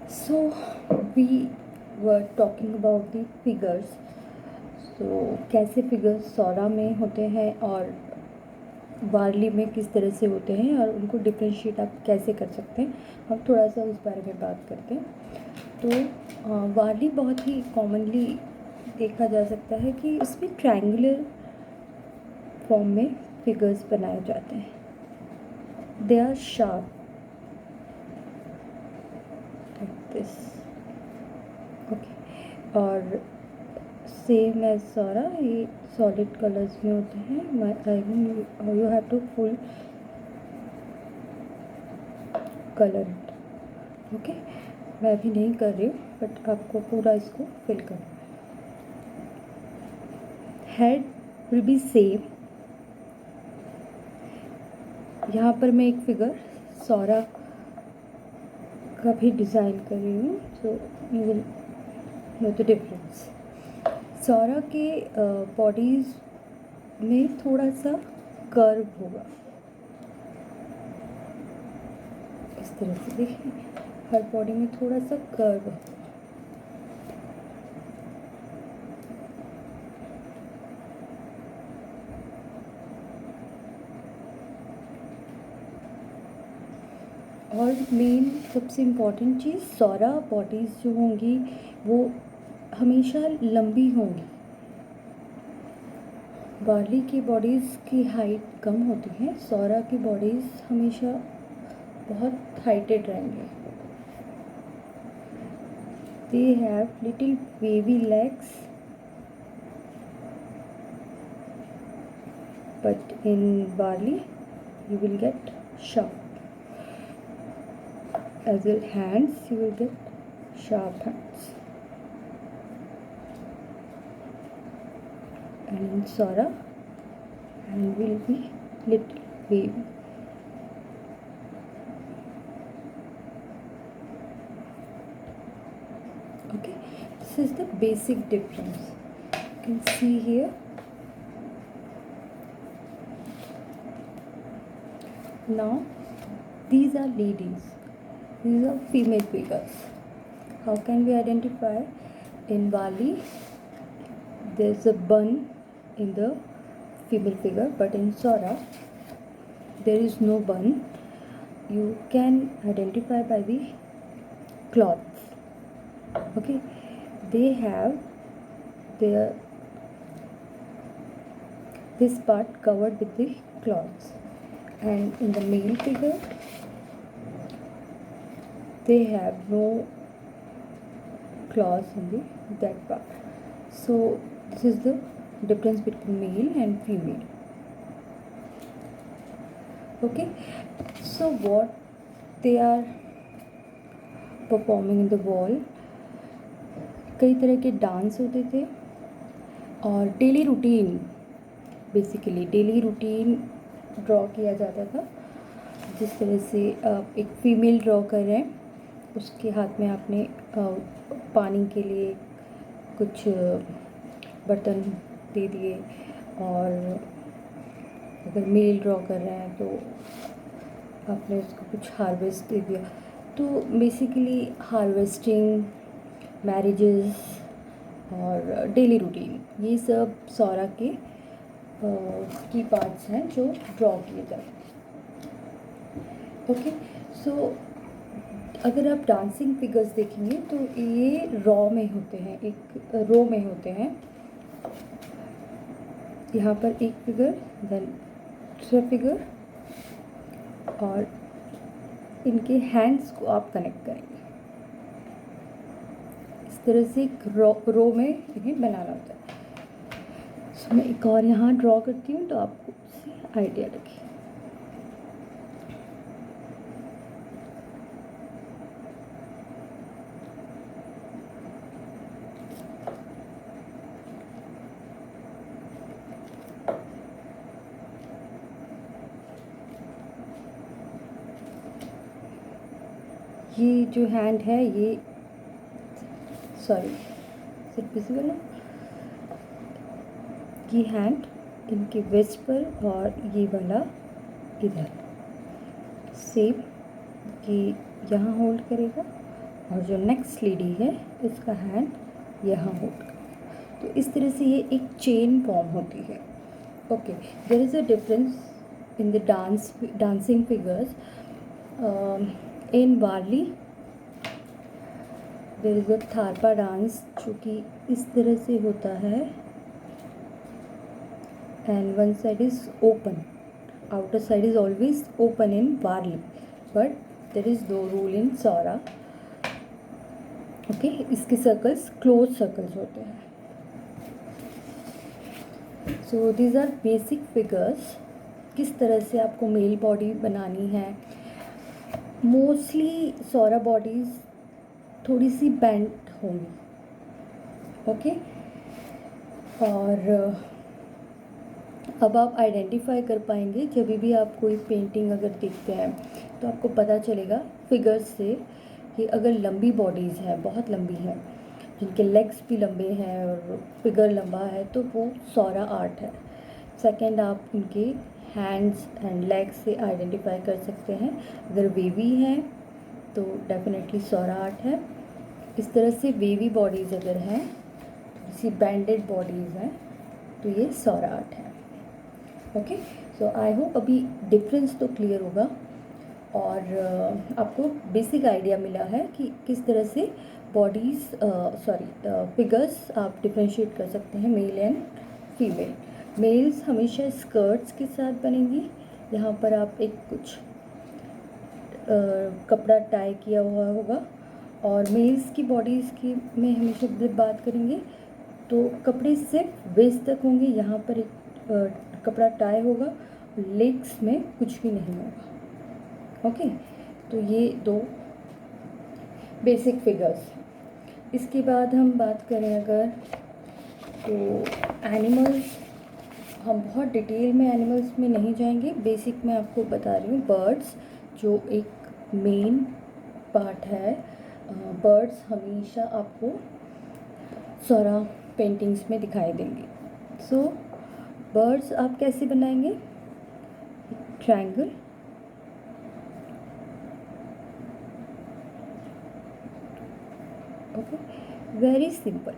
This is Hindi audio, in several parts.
So we were talking about the figures. So कैसे फिगर्स सौरा में होते हैं और वारली में किस तरह से होते हैं और उनको डिफ्रेंशिएट आप कैसे कर सकते हैं, हम थोड़ा सा उस बारे में बात करते हैं। तो वारली बहुत ही कॉमनली देखा जा सकता है कि इसमें ट्रायंगुलर फॉर्म में फिगर्स बनाए जाते हैं। They are sharp like this, okay. और सेम एज सौरा ये सॉलिड कलर्स में होते हैं। You have to full colour it, okay. मैं अभी नहीं कर रही हूँ बट आपको पूरा इसको फिल कर। Head will be same. यहाँ पर मैं एक फिगर सौरा का भी डिज़ाइन कर रही हूँ, so you will know the difference. Saura के बॉडीज़ में थोड़ा सा कर्व होगा, इस तरह से देखिए, हर बॉडी में थोड़ा सा कर्व है। और मेन सबसे इम्पॉर्टेंट चीज़, सौरा बॉडीज़ जो होंगी वो हमेशा लंबी होंगी। वारली की बॉडीज़ की हाइट कम होती है, सौरा की बॉडीज़ हमेशा बहुत हाइटेड रहेंगे। They have little wavy legs, but in Warli you will get sharp. As well hands, you will get sharp hands. And in Sora, hand will be little wavy. Okay, this is the basic difference. You can see here. Now, these are ladies. These are female figures. How can we identify? In Bali, there's a bun in the female figure, but in Sora, there is no bun. You can identify by the cloths. Okay, they have their this part covered with the cloths, and in the male figure, they have no claws in that part. So this is the difference between male and female. Okay, so what they are performing in the wall, कई तरह के डांस होते थे और daily routine, basically daily routine draw किया जाता था। जिस तरह से आप एक फीमेल ड्रॉ कर रहे हैं, उसके हाथ में आपने पानी के लिए कुछ बर्तन दे दिए, और अगर मेल ड्रॉ कर रहे हैं तो आपने उसको कुछ हार्वेस्ट दे दिया। तो बेसिकली हार्वेस्टिंग, मैरिजेस और डेली रूटीन, ये सब सौरा के की पार्ट्स हैं जो ड्रॉ किए जाते हैं। ओके, सो अगर आप डांसिंग फिगर्स देखेंगे तो ये रॉ में होते हैं, एक रो में होते हैं। यहाँ पर एक फिगर, देन दूसरा फिगर, और इनके हैंड्स को आप कनेक्ट करेंगे। इस तरह से एक रो में इन्हें बनाना होता है। सो मैं एक और यहाँ ड्रॉ करती हूँ तो आपको उससे आइडिया लगे। ये जो हैंड है, ये सॉरी सिर्फ विजिबल है, ये हैंड इनके वेस्ट पर और ये वाला इधर, सेम कि यहाँ होल्ड करेगा और जो नेक्स्ट लेडी है इसका हैंड यहाँ होगा। तो इस तरह से ये एक चेन फॉर्म होती है। Okay, there is a difference in the dancing figures in Warli. There is a Tarpa dance जो कि इस तरह से होता है, and one side is open, outer side is always open in Varli, but there is no rule in Saura. Okay, इसके सर्कल्स क्लोज सर्कल्स होते हैं। So these are basic figures, किस तरह से आपको मेल बॉडी बनानी है। मोस्टली सौरा बॉडीज़ थोड़ी सी बेंड होंगी। ओके, और अब आप आइडेंटिफाई कर पाएंगे जब भी आप कोई पेंटिंग अगर देखते हैं तो आपको पता चलेगा फिगर्स से कि अगर लंबी बॉडीज़ हैं, बहुत लंबी हैं, जिनके लेग्स भी लंबे हैं और फिगर लंबा है, तो वो सौरा आर्ट है। सेकंड, आप उनके हैंड्स एंड लेग्स से आइडेंटिफाई कर सकते हैं। अगर वेवी हैं तो डेफिनेटली सौरा आर्ट है। इस तरह से वेवी बॉडीज़ अगर हैं, इसी बैंडेड बॉडीज़ हैं, तो ये सौरा आर्ट है। ओके, सो आई होप अभी डिफरेंस तो क्लियर होगा और आपको बेसिक आइडिया मिला है कि किस तरह से बॉडीज़ फिगर्स आप डिफ्रेंशिएट कर सकते हैं मेल एंड फीमेल। मेल्स हमेशा स्कर्ट्स के साथ बनेंगी, यहाँ पर आप एक कुछ कपड़ा टाई किया हुआ होगा, और मेल्स की बॉडीज़ की में हमेशा जब बात करेंगे तो कपड़े सिर्फ वेस्ट तक होंगे, यहाँ पर एक कपड़ा टाई होगा, लेग्स में कुछ भी नहीं होगा। ओके, तो ये दो बेसिक फिगर्स। इसके बाद हम बात करें अगर, तो एनिमल्स, हम बहुत डिटेल में एनिमल्स में नहीं जाएंगे, बेसिक में आपको बता रही हूँ। बर्ड्स जो एक मेन पार्ट है, बर्ड्स हमेशा आपको सौरा पेंटिंग्स में दिखाई देंगे। सो बर्ड्स आप कैसे बनाएंगे? Triangle, okay, very simple.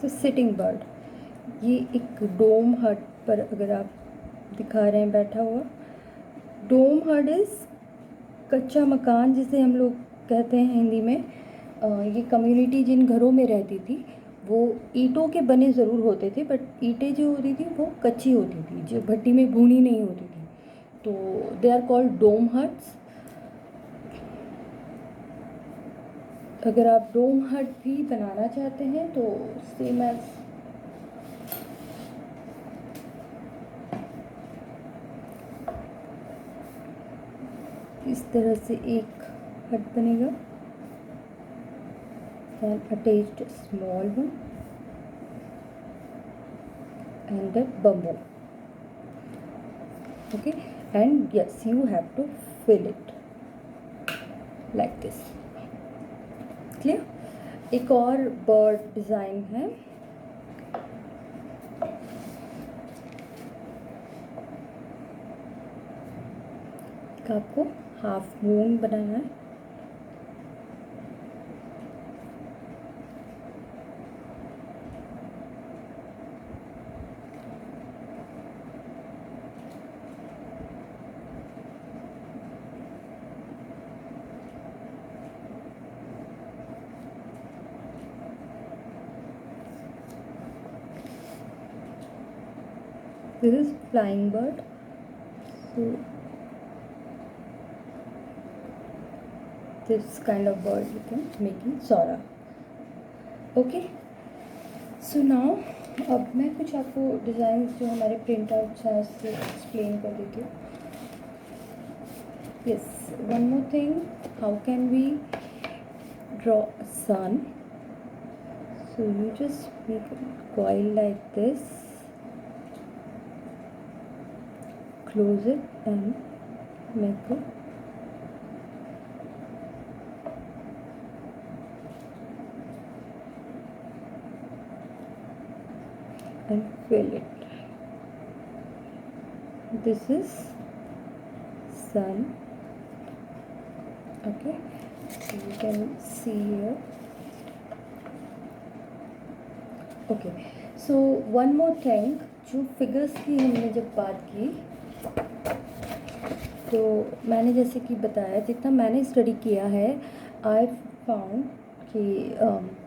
So sitting bird, ये एक डोम हट पर अगर आप दिखा रहे हैं बैठा हुआ। डोम हट इज़ कच्चा मकान जिसे हम लोग कहते हैं हिंदी में। ये कम्युनिटी जिन घरों में रहती थी वो ईंटों के बने ज़रूर होते थे, बट ईंटें जो होती थी वो कच्ची होती थी, जो भट्टी में भूनी नहीं होती थी, तो they are called dome huts. अगर आप डोम हट भी बनाना चाहते हैं तो सेम एज इस तरह से एक हट बनेगा, and attached small one and a bamboo. Okay, and yes, you have to fill it like this. Clear? एक और बर्ड डिज़ाइन है, आपको हाफ मून बनाना है। This is flying bird. So this kind of bird you can make in Sora. Okay. So now अब मैं कुछ आपको डिज़ाइन जो हमारे प्रिंट आउट्स हैं उससे एक्सप्लेन कर देती हूँ। Yes, one more thing, how can we draw a sun? So you just make a coil like this, close it and make a and fill it. This is sun. Okay, so you can see here. Okay, so one more thing, जो फिगर्स की हमने जब बात की तो मैंने जैसे कि बताया, जितना मैंने स्टडी किया है, आई फाउंड कि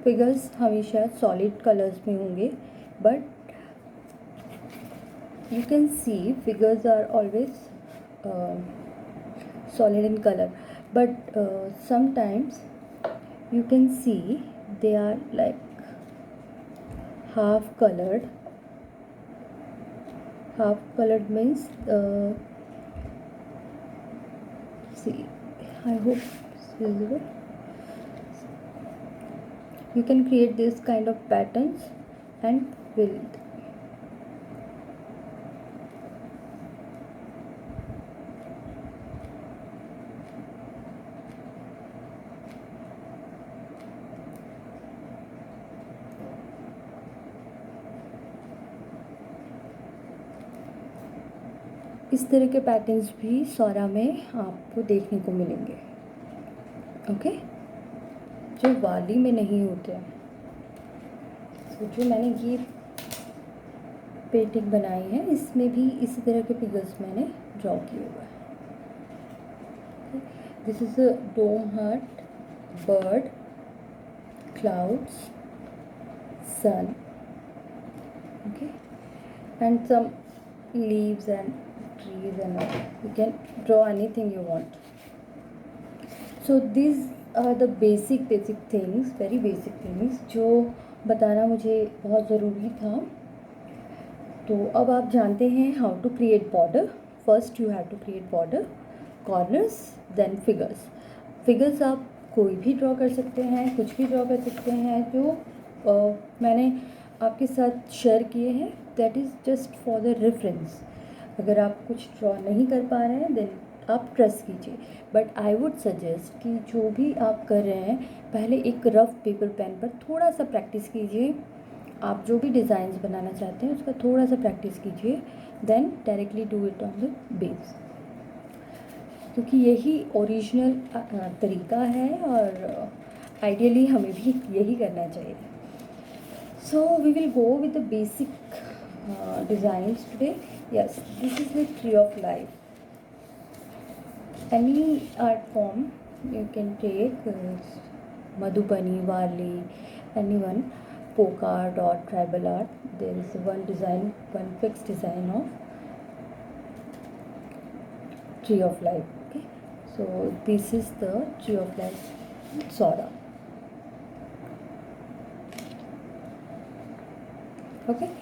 फिगर्स हमेशा सॉलिड कलर्स में होंगे, but you can see figures are always solid in color, but sometimes you can see they are like half colored. Half colored means see, I hope it's visible. You can create this kind of patterns and build. इस तरह के पैटर्न्स भी सौरा में आपको देखने को मिलेंगे, ओके, जो वाली में नहीं होते हैं। तो जो मैंने ये पेंटिंग बनाई है, इसमें भी इसी तरह के फिगर्स मैंने ड्रॉ किए हुए हैं। This is a dome hut, bird, clouds, sun, okay, and some leaves and trees and all. You can draw anything you want. So these are the basic things, very basic things जो बताना मुझे बहुत ज़रूरी था। तो अब आप जानते हैं how to create border. First you have to create border, corners, then figures. Figures आप कोई भी ड्रॉ कर सकते हैं, कुछ भी ड्रॉ कर सकते हैं। जो मैंने आपके साथ शेयर किए हैं, that is just for the reference. अगर आप कुछ ड्रॉ नहीं कर पा रहे हैं देन आप ट्रस्ट कीजिए, बट आई वुड सजेस्ट कि जो भी आप कर रहे हैं, पहले एक रफ पेपर पेन पर थोड़ा सा प्रैक्टिस कीजिए। आप जो भी डिज़ाइंस बनाना चाहते हैं उसका थोड़ा सा प्रैक्टिस कीजिए, then directly do it on the base, क्योंकि यही ओरिजिनल तरीका है और आइडियली हमें भी यही करना चाहिए। So we will go with the basic designs today. Yes, this is the tree of life. Any art form you can take, Madhubani, Varli, anyone, folk art or tribal art. There is one design, one fixed design of tree of life. Okay, so this is the tree of life, Sora. Okay.